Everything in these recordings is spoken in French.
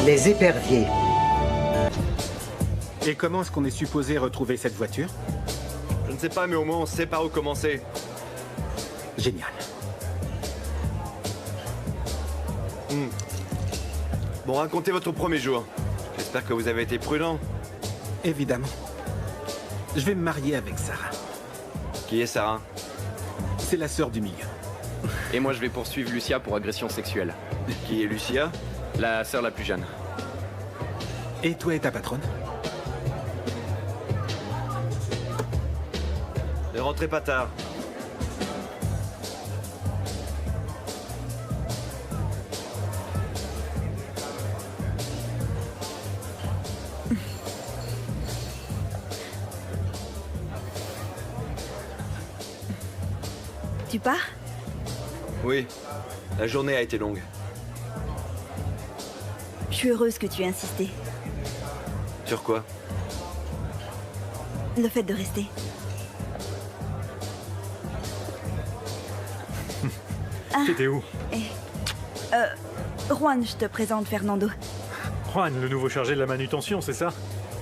Les éperviers. Et comment est-ce qu'on est supposé retrouver cette voiture? Je ne sais pas, mais au moins on sait par où commencer. Génial. Bon, racontez votre premier jour. J'espère que vous avez été prudent. Évidemment. Je vais me marier avec Sarah. Qui est Sarah? C'est la sœur du milieu. Et moi je vais poursuivre Lucia pour agression sexuelle. Qui est Lucia? La sœur la plus jeune. Et toi et ta patronne? Ne rentrez pas tard. Tu pars? Oui, la journée a été longue. Je suis heureuse que tu aies insisté. Sur quoi? Le fait de rester. T'étais où? Juan, je te présente Fernando. Juan, le nouveau chargé de la manutention, c'est ça?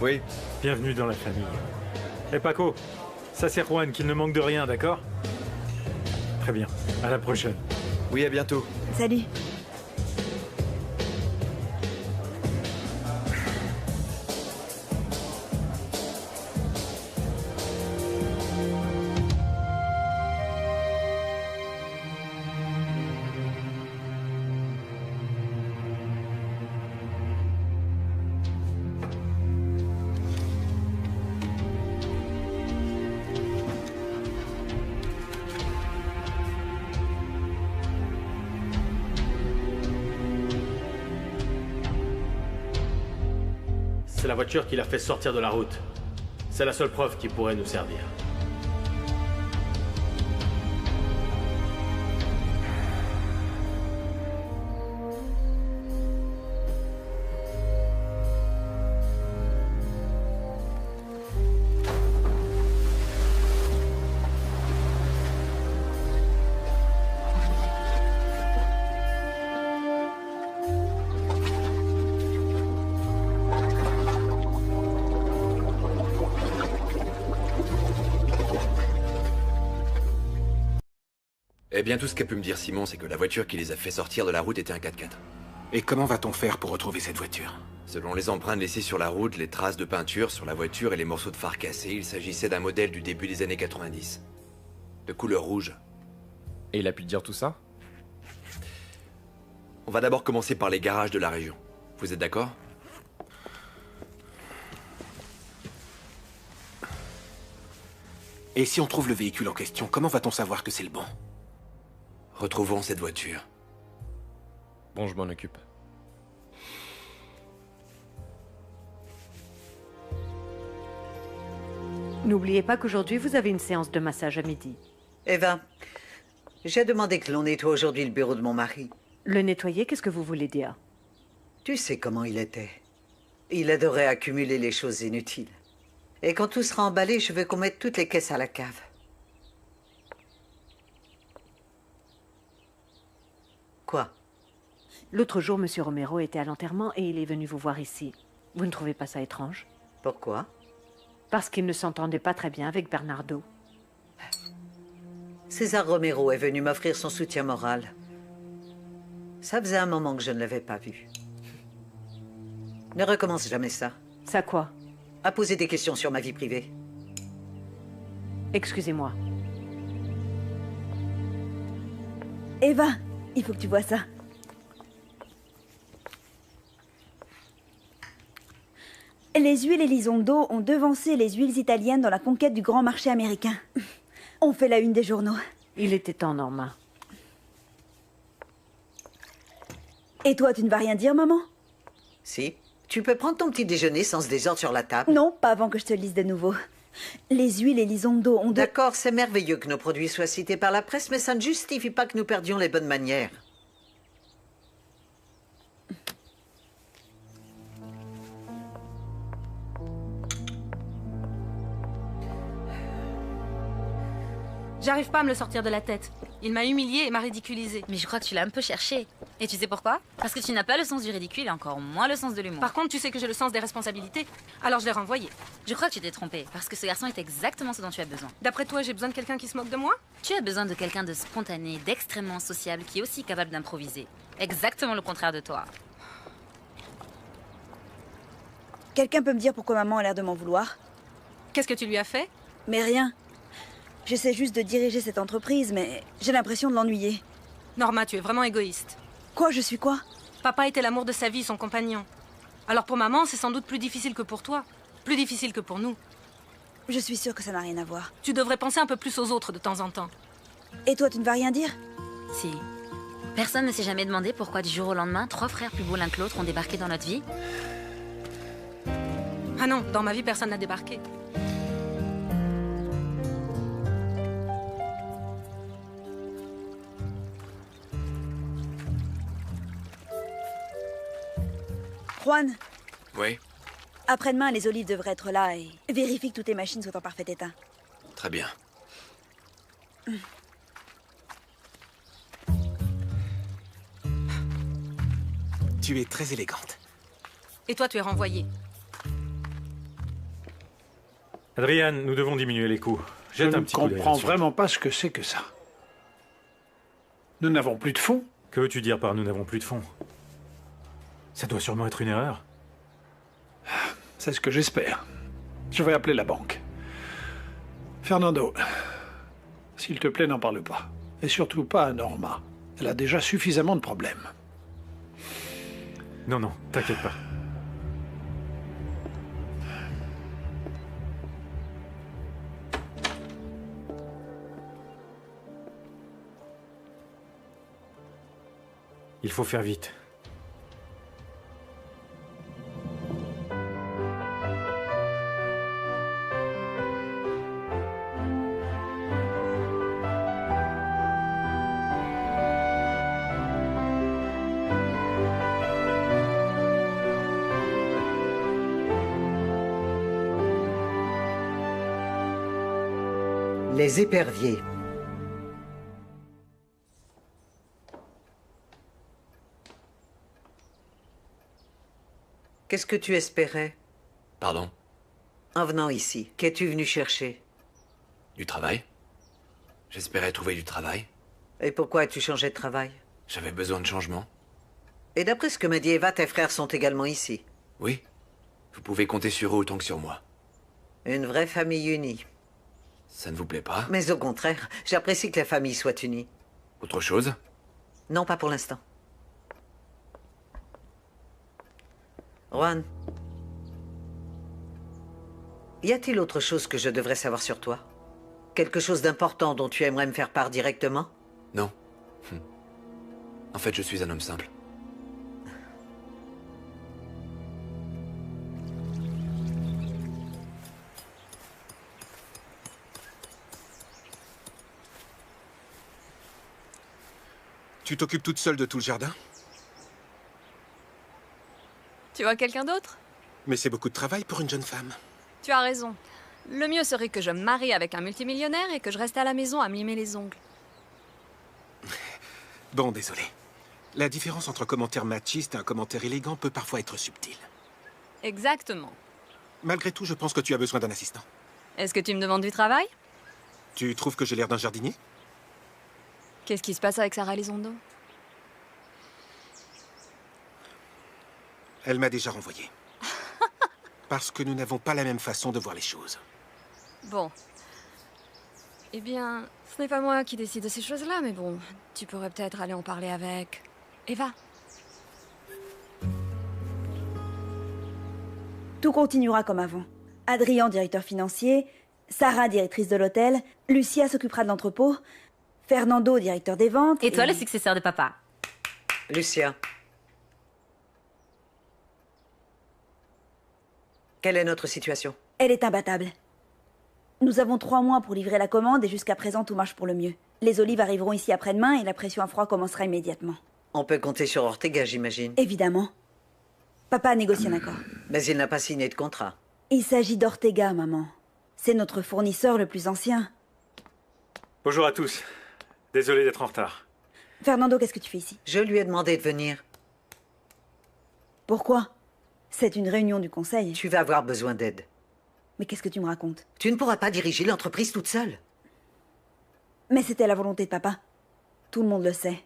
Oui. Bienvenue dans la famille. Et Paco, ça c'est Juan, qu'il ne manque de rien, d'accord? Très bien, à la prochaine. Oui, à bientôt. Salut. C'est la voiture qui l'a fait sortir de la route. C'est la seule preuve qui pourrait nous servir. Eh bien, tout ce qu'a pu me dire Simon, c'est que la voiture qui les a fait sortir de la route était un 4x4. Et comment va-t-on faire pour retrouver cette voiture? Selon les empreintes laissées sur la route, les traces de peinture sur la voiture et les morceaux de phare cassés, il s'agissait d'un modèle du début des années 90. De couleur rouge. Et il a pu te dire tout ça? On va d'abord commencer par les garages de la région. Vous êtes d'accord? Et si on trouve le véhicule en question, comment va-t-on savoir que c'est le bon? Retrouvons cette voiture. Bon, je m'en occupe. N'oubliez pas qu'aujourd'hui, vous avez une séance de massage à midi. Eva, j'ai demandé que l'on nettoie aujourd'hui le bureau de mon mari. Le nettoyer, qu'est-ce que vous voulez dire? Tu sais comment il était. Il adorait accumuler les choses inutiles. Et quand tout sera emballé, je veux qu'on mette toutes les caisses à la cave. Quoi? L'autre jour, Monsieur Romero était à l'enterrement et il est venu vous voir ici. Vous ne trouvez pas ça étrange? Pourquoi? Parce qu'il ne s'entendait pas très bien avec Bernardo. César Romero est venu m'offrir son soutien moral. Ça faisait un moment que je ne l'avais pas vu. Ne recommence jamais ça. Ça quoi? À poser des questions sur ma vie privée. Excusez-moi. Eva, il faut que tu vois ça. Les huiles Elizondo ont devancé les huiles italiennes dans la conquête du grand marché américain. On fait la une des journaux. Il était temps, Norma. Et toi, tu ne vas rien dire, maman? Si. Tu peux prendre ton petit déjeuner sans ce désordre sur la table. Non, pas avant que je te le lise de nouveau. Les huiles Elizondo ont... D'accord, c'est merveilleux que nos produits soient cités par la presse, mais ça ne justifie pas que nous perdions les bonnes manières. J'arrive pas à me le sortir de la tête. Il m'a humiliée et m'a ridiculisée. Mais je crois que tu l'as un peu cherché. Et tu sais pourquoi? Parce que tu n'as pas le sens du ridicule et encore moins le sens de l'humour. Par contre, tu sais que j'ai le sens des responsabilités. Alors je l'ai renvoyé. Je crois que tu t'es trompée, parce que ce garçon est exactement ce dont tu as besoin. D'après toi, j'ai besoin de quelqu'un qui se moque de moi? Tu as besoin de quelqu'un de spontané, d'extrêmement sociable, qui est aussi capable d'improviser. Exactement le contraire de toi. Quelqu'un peut me dire pourquoi maman a l'air de m'en vouloir? Qu'est-ce que tu lui as fait? Mais rien. J'essaie juste de diriger cette entreprise, mais j'ai l'impression de l'ennuyer. Norma, tu es vraiment égoïste. Quoi, je suis quoi? Papa était l'amour de sa vie, son compagnon. Alors pour maman, c'est sans doute plus difficile que pour toi. Plus difficile que pour nous. Je suis sûre que ça n'a rien à voir. Tu devrais penser un peu plus aux autres de temps en temps. Et toi, tu ne vas rien dire? Si. Personne ne s'est jamais demandé pourquoi du jour au lendemain, 3 frères plus beaux l'un que l'autre ont débarqué dans notre vie? Ah non, dans ma vie, personne n'a débarqué. Juan, Oui, après-demain, les olives devraient être là et vérifie que toutes tes machines soient en parfait état. très bien. Tu es très élégante. Et toi, tu es renvoyé. Adrian, nous devons diminuer les coûts. Je Jette ne un petit coup d'œil comprends là-dessus. vraiment pas ce que c'est que ça. Nous n'avons plus de fonds. Que veux-tu dire par nous n'avons plus de fonds? Ça doit sûrement être une erreur. C'est ce que j'espère. Je vais appeler la banque. Fernando, s'il te plaît, n'en parle pas. Et surtout pas à Norma. Elle a déjà suffisamment de problèmes. Non, non, t'inquiète pas. Il faut faire vite. Les éperviers. Qu'est-ce que tu espérais Pardon? en venant ici? Qu'es-tu venu chercher? Du travail? J'espérais trouver du travail. Et pourquoi as-tu changé de travail? J'avais besoin de changement. Et d'après ce que m'a dit Eva, tes frères sont également ici. Oui. Vous pouvez compter sur eux autant que sur moi. Une vraie famille unie. Ça ne vous plaît pas? Mais au contraire, j'apprécie que la famille soit unie. Autre chose? Non, pas pour l'instant. Juan, y a-t-il autre chose que je devrais savoir sur toi? Quelque chose d'important dont tu aimerais me faire part directement? Non. En fait, je suis un homme simple. Tu t'occupes toute seule de tout le jardin? Tu vois quelqu'un d'autre? Mais c'est beaucoup de travail pour une jeune femme. Tu as raison. Le mieux serait que je me marie avec un multimillionnaire et que je reste à la maison à me limer les ongles. Bon, désolé. La différence entre un commentaire machiste et un commentaire élégant peut parfois être subtile. Exactement. Malgré tout, je pense que tu as besoin d'un assistant. Est-ce que tu me demandes du travail? Tu trouves que j'ai l'air d'un jardinier? Qu'est-ce qui se passe avec Sarah Elizondo? Elle m'a déjà renvoyé. Parce que nous n'avons pas la même façon de voir les choses. Bon. Eh bien, ce n'est pas moi qui décide de ces choses-là, mais bon, tu pourrais peut-être aller en parler avec Eva. Tout continuera comme avant. Adrien, directeur financier, Sarah, directrice de l'hôtel, Lucia s'occupera de l'entrepôt, Fernando, directeur des ventes... Et toi, le successeur de papa? Lucia. Quelle est notre situation? Elle est imbattable. Nous avons 3 mois pour livrer la commande et jusqu'à présent tout marche pour le mieux. Les olives arriveront ici après-demain et la pression à froid commencera immédiatement. On peut compter sur Ortega, j'imagine. Évidemment. Papa a négocié un accord. Mais il n'a pas signé de contrat. Il s'agit d'Ortega, maman. C'est notre fournisseur le plus ancien. Bonjour à tous. Désolé d'être en retard. Fernando, qu'est-ce que tu fais ici? Je lui ai demandé de venir. Pourquoi? C'est une réunion du conseil. Tu vas avoir besoin d'aide. Mais qu'est-ce que tu me racontes? Tu ne pourras pas diriger l'entreprise toute seule. Mais c'était la volonté de papa. Tout le monde le sait.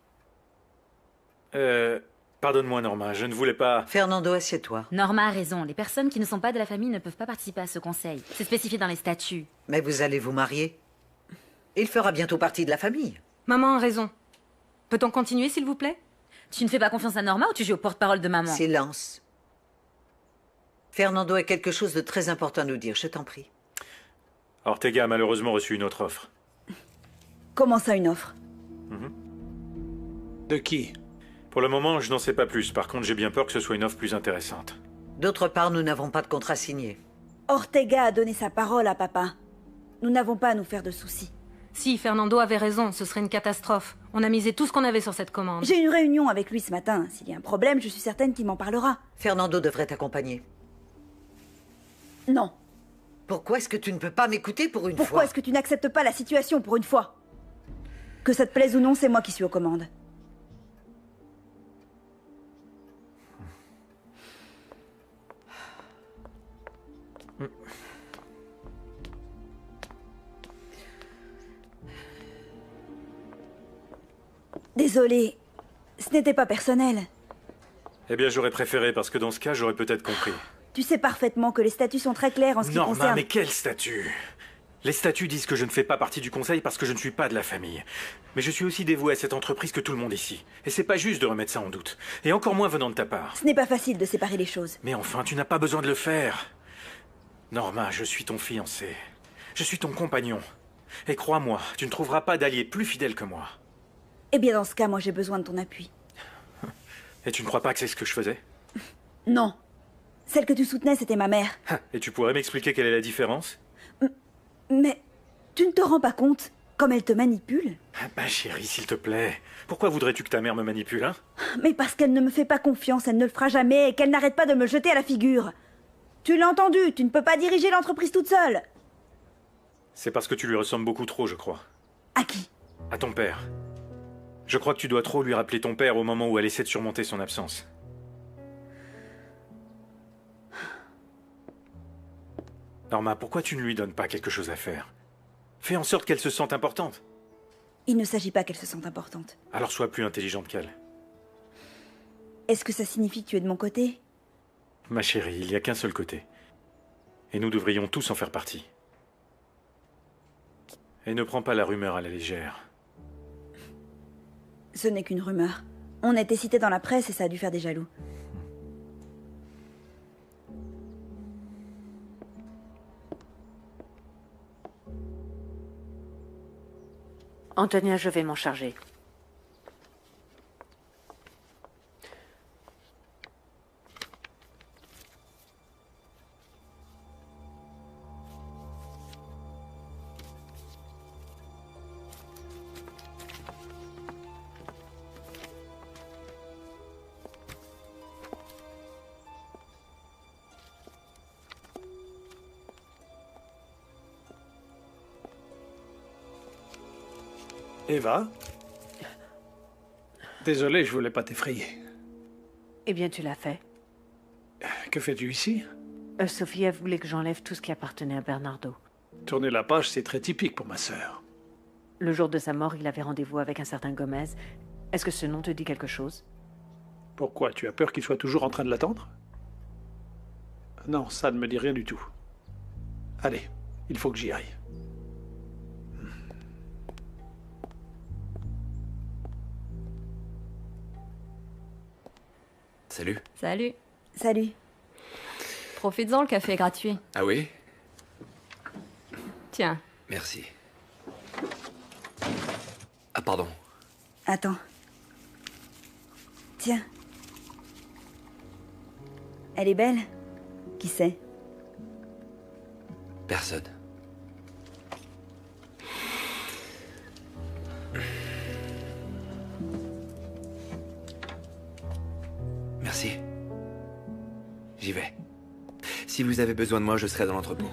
Pardonne-moi, Norma, je ne voulais pas... Fernando, assieds-toi. Norma a raison. Les personnes qui ne sont pas de la famille ne peuvent pas participer à ce conseil. C'est spécifié dans les statuts. Mais vous allez vous marier. Il fera bientôt partie de la famille. Maman a raison. Peut-on continuer, s'il vous plaît? Tu ne fais pas confiance à Norma ou tu joues au porte-parole de maman? Silence. Fernando a quelque chose de très important à nous dire, je t'en prie. Ortega a malheureusement reçu une autre offre. Comment ça, une offre? De qui? Pour le moment, je n'en sais pas plus. Par contre, j'ai bien peur que ce soit une offre plus intéressante. D'autre part, nous n'avons pas de contrat signé. Ortega a donné sa parole à papa. Nous n'avons pas à nous faire de soucis. Si, Fernando avait raison, ce serait une catastrophe. On a misé tout ce qu'on avait sur cette commande. J'ai eu une réunion avec lui ce matin. S'il y a un problème, je suis certaine qu'il m'en parlera. Fernando devrait t'accompagner. Non. Pourquoi est-ce que tu ne peux pas m'écouter pour une fois? Pourquoi est-ce que tu n'acceptes pas la situation pour une fois? Que ça te plaise ou non, c'est moi qui suis aux commandes. Désolée, ce n'était pas personnel. Eh bien, j'aurais préféré, parce que dans ce cas, j'aurais peut-être compris. Tu sais parfaitement que les statuts sont très clairs en ce qui Norma, concerne... mais quel statut? Les statuts disent que je ne fais pas partie du conseil parce que je ne suis pas de la famille. Mais je suis aussi dévoué à cette entreprise que tout le monde ici. Et c'est pas juste de remettre ça en doute. Et encore moins venant de ta part. Ce n'est pas facile de séparer les choses. Mais enfin, tu n'as pas besoin de le faire. Norma, je suis ton fiancé. Je suis ton compagnon. Et crois-moi, tu ne trouveras pas d'allié plus fidèle que moi. Eh bien, dans ce cas, moi, j'ai besoin de ton appui. Et tu ne crois pas que c'est ce que je faisais? Non. Celle que tu soutenais, c'était ma mère. Et tu pourrais m'expliquer quelle est la différence? Mais tu ne te rends pas compte comme elle te manipule? Ma chérie, s'il te plaît. Pourquoi voudrais-tu que ta mère me manipule, hein? Mais parce qu'elle ne me fait pas confiance, elle ne le fera jamais, et qu'elle n'arrête pas de me le jeter à la figure. Tu l'as entendu, tu ne peux pas diriger l'entreprise toute seule. C'est parce que tu lui ressembles beaucoup trop, je crois. À qui? À ton père. Je crois que tu dois trop lui rappeler ton père au moment où elle essaie de surmonter son absence. Norma, pourquoi tu ne lui donnes pas quelque chose à faire? Fais en sorte qu'elle se sente importante. Il ne s'agit pas qu'elle se sente importante. Alors sois plus intelligente qu'elle. Est-ce que ça signifie que tu es de mon côté? Ma chérie, il n'y a qu'un seul côté. Et nous devrions tous en faire partie. Et ne prends pas la rumeur à la légère. Ce n'est qu'une rumeur. On a été cité dans la presse et ça a dû faire des jaloux. Antonia, je vais m'en charger. Eva? Désolé, je voulais pas t'effrayer. Eh bien, tu l'as fait. Que fais-tu ici? Sophia voulait que j'enlève tout ce qui appartenait à Bernardo. Tourner la page, c'est très typique pour ma sœur. Le jour de sa mort, il avait rendez-vous avec un certain Gomez. Est-ce que ce nom te dit quelque chose? Pourquoi? Tu as peur qu'il soit toujours en train de l'attendre? Non, ça ne me dit rien du tout. Allez, il faut que j'y aille. Salut. Salut. Salut. Profites-en, le café est gratuit. Ah oui? Tiens. Merci. Ah, pardon. Attends. Tiens. Elle est belle? Qui sait? Personne. Merci. J'y vais. Si vous avez besoin de moi, je serai dans l'entrepôt.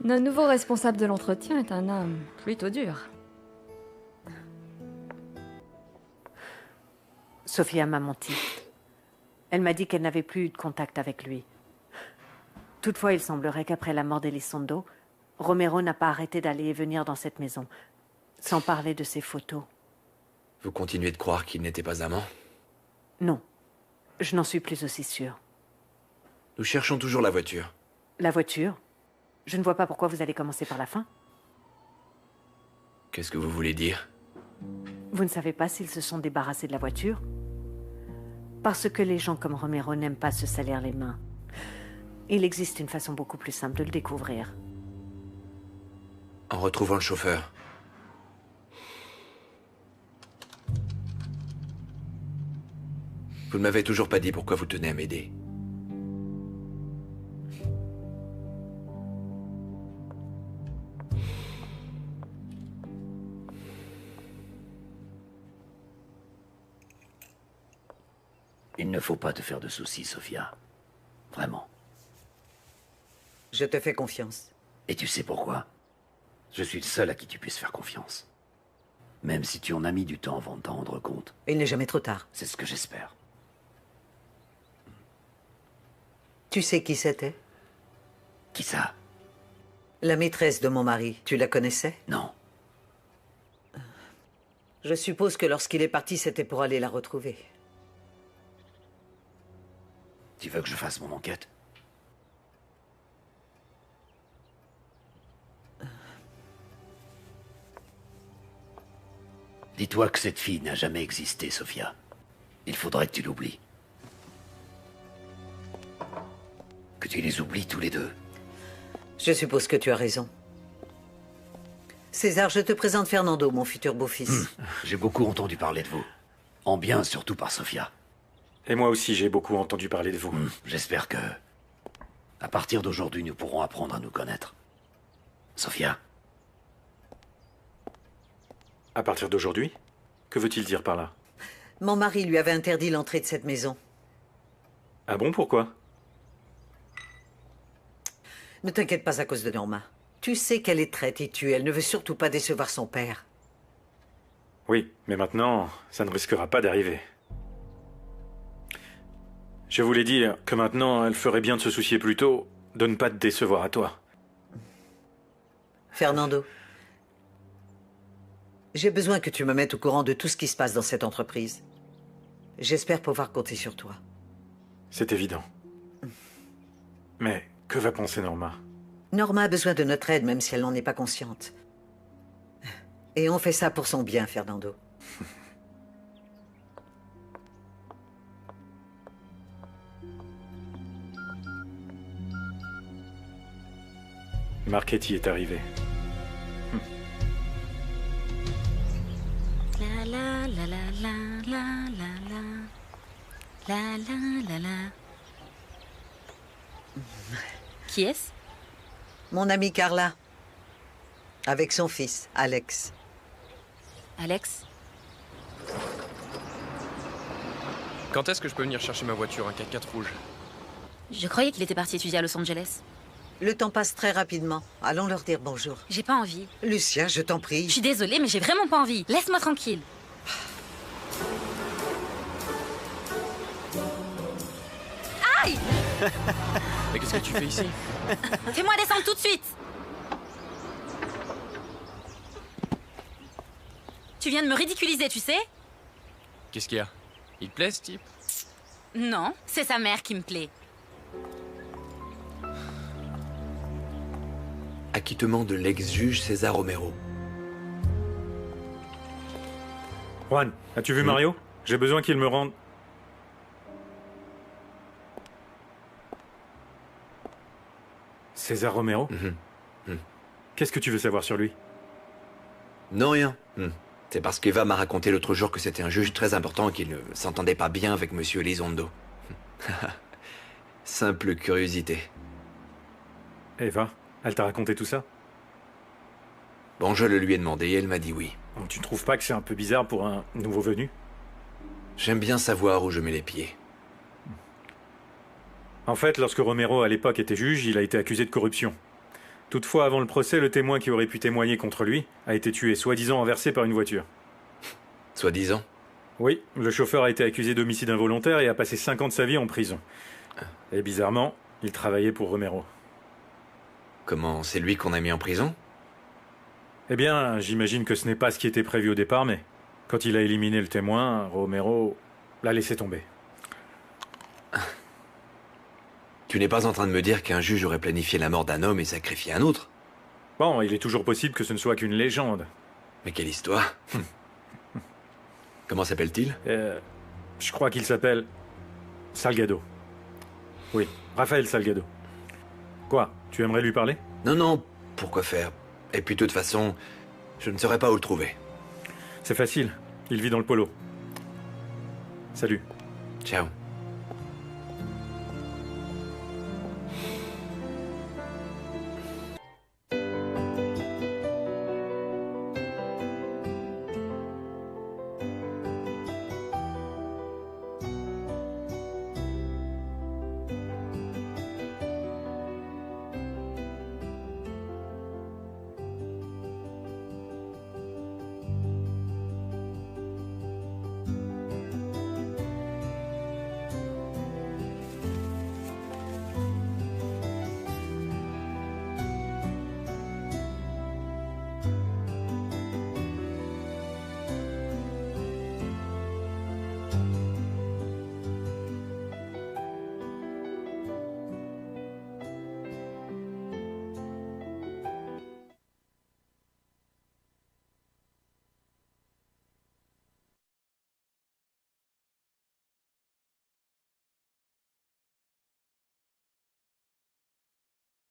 Notre nouveau responsable de l'entretien est un homme plutôt dur. Sofia m'a menti. Elle m'a dit qu'elle n'avait plus eu de contact avec lui. Toutefois, il semblerait qu'après la mort d'Elizondo, Romero n'a pas arrêté d'aller et venir dans cette maison, sans parler de ses photos. Vous continuez de croire qu'il n'était pas amant? Non, je n'en suis plus aussi sûre. Nous cherchons toujours la voiture. La voiture? Je ne vois pas pourquoi vous allez commencer par la fin. Qu'est-ce que vous voulez dire? Vous ne savez pas s'ils se sont débarrassés de la voiture? Parce que les gens comme Romero n'aiment pas se salir les mains. Il existe une façon beaucoup plus simple de le découvrir. En retrouvant le chauffeur. Vous ne m'avez toujours pas dit pourquoi vous tenez à m'aider. Il ne faut pas te faire de soucis, Sofia. Vraiment. Je te fais confiance. Et tu sais pourquoi? Je suis le seul à qui tu puisses faire confiance. Même si tu en as mis du temps avant de t'en rendre compte. Il n'est jamais trop tard. C'est ce que j'espère. Tu sais qui c'était? Qui ça? La maîtresse de mon mari. Tu la connaissais? Non. Je suppose que lorsqu'il est parti, c'était pour aller la retrouver. Tu veux que je fasse mon enquête? Dis-toi que cette fille n'a jamais existé, Sofia. Il faudrait que tu l'oublies. Que tu les oublies tous les deux. Je suppose que tu as raison. César, je te présente Fernando, mon futur beau-fils. J'ai beaucoup entendu parler de vous. En bien, surtout par Sofia. Et moi aussi, j'ai beaucoup entendu parler de vous. J'espère que, à partir d'aujourd'hui, nous pourrons apprendre à nous connaître. Sofia? À partir d'aujourd'hui? Que veut-il dire par là? Mon mari lui avait interdit l'entrée de cette maison. Ah bon, pourquoi? Ne t'inquiète pas à cause de Norma. Tu sais qu'elle est très têtue, elle ne veut surtout pas décevoir son père. Oui, mais maintenant, ça ne risquera pas d'arriver. Je voulais dire que maintenant, elle ferait bien de se soucier plutôt de ne pas te décevoir à toi. Fernando, j'ai besoin que tu me mettes au courant de tout ce qui se passe dans cette entreprise. J'espère pouvoir compter sur toi. C'est évident. Mais que va penser Norma? Norma a besoin de notre aide, même si elle n'en est pas consciente. Et on fait ça pour son bien, Fernando. Marchetti est arrivé. La la la la la la la la la la la la. Qui est-ce? Mon amie Carla. Avec son fils, Alex. Alex? Quand est-ce que je peux venir chercher ma voiture, un 4x4 rouge? Je croyais qu'il était parti étudier à Los Angeles. Le temps passe très rapidement. Allons leur dire bonjour. J'ai pas envie. Lucia, je t'en prie. Je suis désolée, mais j'ai vraiment pas envie. Laisse-moi tranquille. Aïe! Mais qu'est-ce que tu fais ici? Fais-moi descendre tout de suite! Tu viens de me ridiculiser, tu sais? Qu'est-ce qu'il y a? Il te plaît, ce type? Non, c'est sa mère qui me plaît. Acquittement de l'ex-juge César Romero. Juan, as-tu vu Mario? J'ai besoin qu'il me rende... César Romero? Qu'est-ce que tu veux savoir sur lui? Non, rien. C'est parce qu'Eva m'a raconté l'autre jour que c'était un juge très important et qu'il ne s'entendait pas bien avec Monsieur Elizondo. Simple curiosité. Eva, elle t'a raconté tout ça? Bon, je le lui ai demandé et elle m'a dit oui. Donc tu ne trouves pas que c'est un peu bizarre pour un nouveau venu? J'aime bien savoir où je mets les pieds. En fait, lorsque Romero à l'époque était juge, il a été accusé de corruption. Toutefois, avant le procès, le témoin qui aurait pu témoigner contre lui a été tué, soi-disant renversé par une voiture. Soi-disant? Oui, le chauffeur a été accusé d'homicide involontaire et a passé 5 ans de sa vie en prison. Et bizarrement, il travaillait pour Romero. Comment? C'est lui qu'on a mis en prison? Eh bien, j'imagine que ce n'est pas ce qui était prévu au départ, mais quand il a éliminé le témoin, Romero l'a laissé tomber. Tu n'es pas en train de me dire qu'un juge aurait planifié la mort d'un homme et sacrifié un autre? Bon, il est toujours possible que ce ne soit qu'une légende. Mais quelle histoire? Comment s'appelle-t-il? Je crois qu'il s'appelle... Salgado. Oui, Raphaël Salgado. Quoi? Tu aimerais lui parler? Non, non, pourquoi faire? Et puis de toute façon, je ne saurais pas où le trouver. C'est facile, il vit dans le polo. Salut. Ciao.